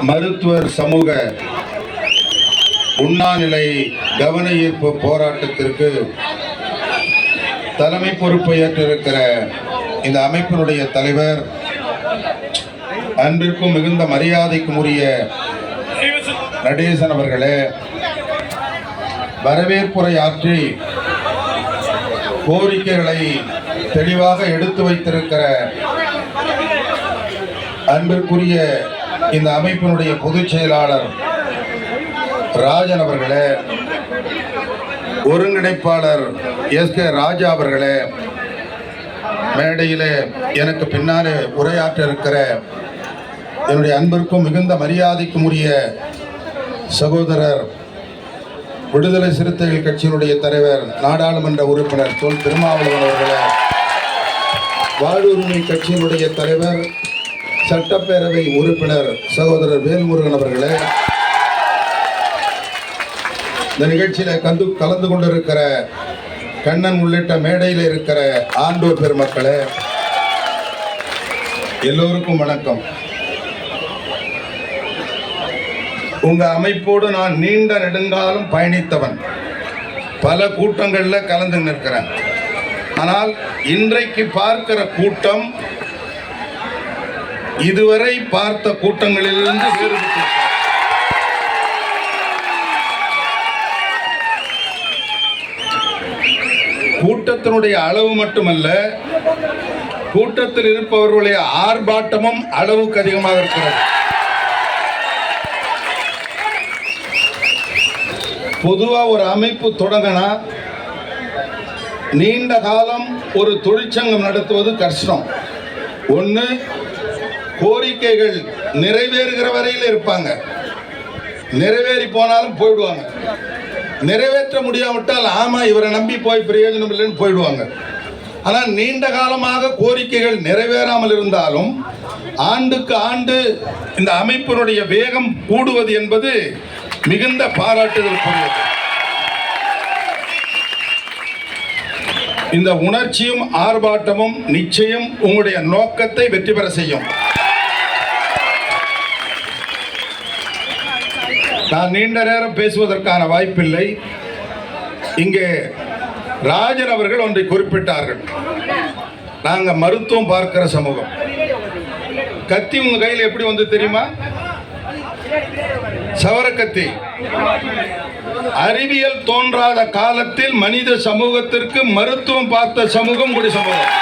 மருத்துவர் சமூக உண்ணாநிலை கவன ஈர்ப்பு போராட்டத்திற்கு தலைமை பொறுப்பை ஏற்றிருக்கிற இந்த அமைப்பினுடைய தலைவர், அன்பிற்கும் மிகுந்த மரியாதைக்கும் உரிய நடேசன் அவர்களே, வரவேற்புரை ஆற்றி கோரிக்கைகளை தெளிவாக எடுத்து வைத்திருக்கிற அன்பிற்குரிய இந்த அமைப்பினுடைய பொதுச் செயலாளர் ராஜன் அவர்களே, ஒருங்கிணைப்பாளர் எஸ்.கே. ராஜா அவர்களே, மேடையிலே எனக்கு பின்னாலே உரையாற்ற இருக்கிற என்னுடைய அன்பிற்கும் மிகுந்த மரியாதைக்கும் உரிய சகோதரர் விடுதலை சிறுத்தைகள் கட்சியினுடைய தலைவர், நாடாளுமன்ற உறுப்பினர் தொல் திருமாவளவன் அவர்களே, வாழ்வுரிமை கட்சியினுடைய தலைவர், சட்டப்பேரவை உறுப்பினர் சகோதரர் வேல்முருகன் அவர்களே, இந்த நிகழ்ச்சியில் கலந்து கொண்டிருக்கிற கண்ணன் உள்ளிட்ட மேடையில் இருக்கிற ஆண்டோர் பெருமக்களே, எல்லோருக்கும் வணக்கம். உங்க அமைப்போடு நான் நீண்ட நெடுங்காலம் பயணித்தவன், பல கூட்டங்களில் கலந்து நிற்கிறேன். ஆனால் இன்றைக்கு பார்க்கிற கூட்டம் இதுவரை பார்த்த கூட்டங்களிலிருந்து வேறுபட்டு, கூட்டத்தினுடைய அளவு மட்டுமல்ல, கூட்டத்தில் இருப்பவர்களுடைய ஆர்ப்பாட்டமும் அளவுக்கு அதிகமாக இருக்கிறது. பொதுவா ஒரு அமைப்பு தொடங்கினா நீண்ட காலம் ஒரு தொழிற்சங்கம் நடத்துவது கஷ்டம். ஒன்று, கோரிக்கைகள் நிறைவேறுகிற வரையில் இருப்பாங்க, நிறைவேறி போனாலும் போயிடுவாங்க. நிறைவேற்ற முடியாவிட்டால் ஆமா இவரை நம்பி போய் பிரயோஜனம் இல்லைன்னு போயிடுவாங்க. ஆனால் நீண்ட காலமாக கோரிக்கைகள் நிறைவேறாமல் இருந்தாலும் ஆண்டுக்கு ஆண்டு இந்த அமைப்பினுடைய வேகம் கூடுவது என்பது மிகுந்த பாராட்டுதலுக்குரியது. இந்த உணர்ச்சியும் ஆர்ப்பாட்டமும் நிச்சயம் உங்களுடைய நோக்கத்தை வெற்றி பெற செய்யும். நான் நீண்ட நேரம் பேசுவதற்கான வாய்ப்பில்லை. இங்கே ராஜன் அவர்கள் ஒன்றை குறிப்பிட்டார்கள். நாங்க மருத்துவம் பார்க்கிற சமூகம். கத்தி உங்க கையில் எப்படி வந்து தெரியுமா? சவரக்கத்தி. அறிவியல் தோன்றாத காலத்தில் மனித சமூகத்திற்கு மருத்துவம் பார்த்த சமூகம் குடி சமூகம்.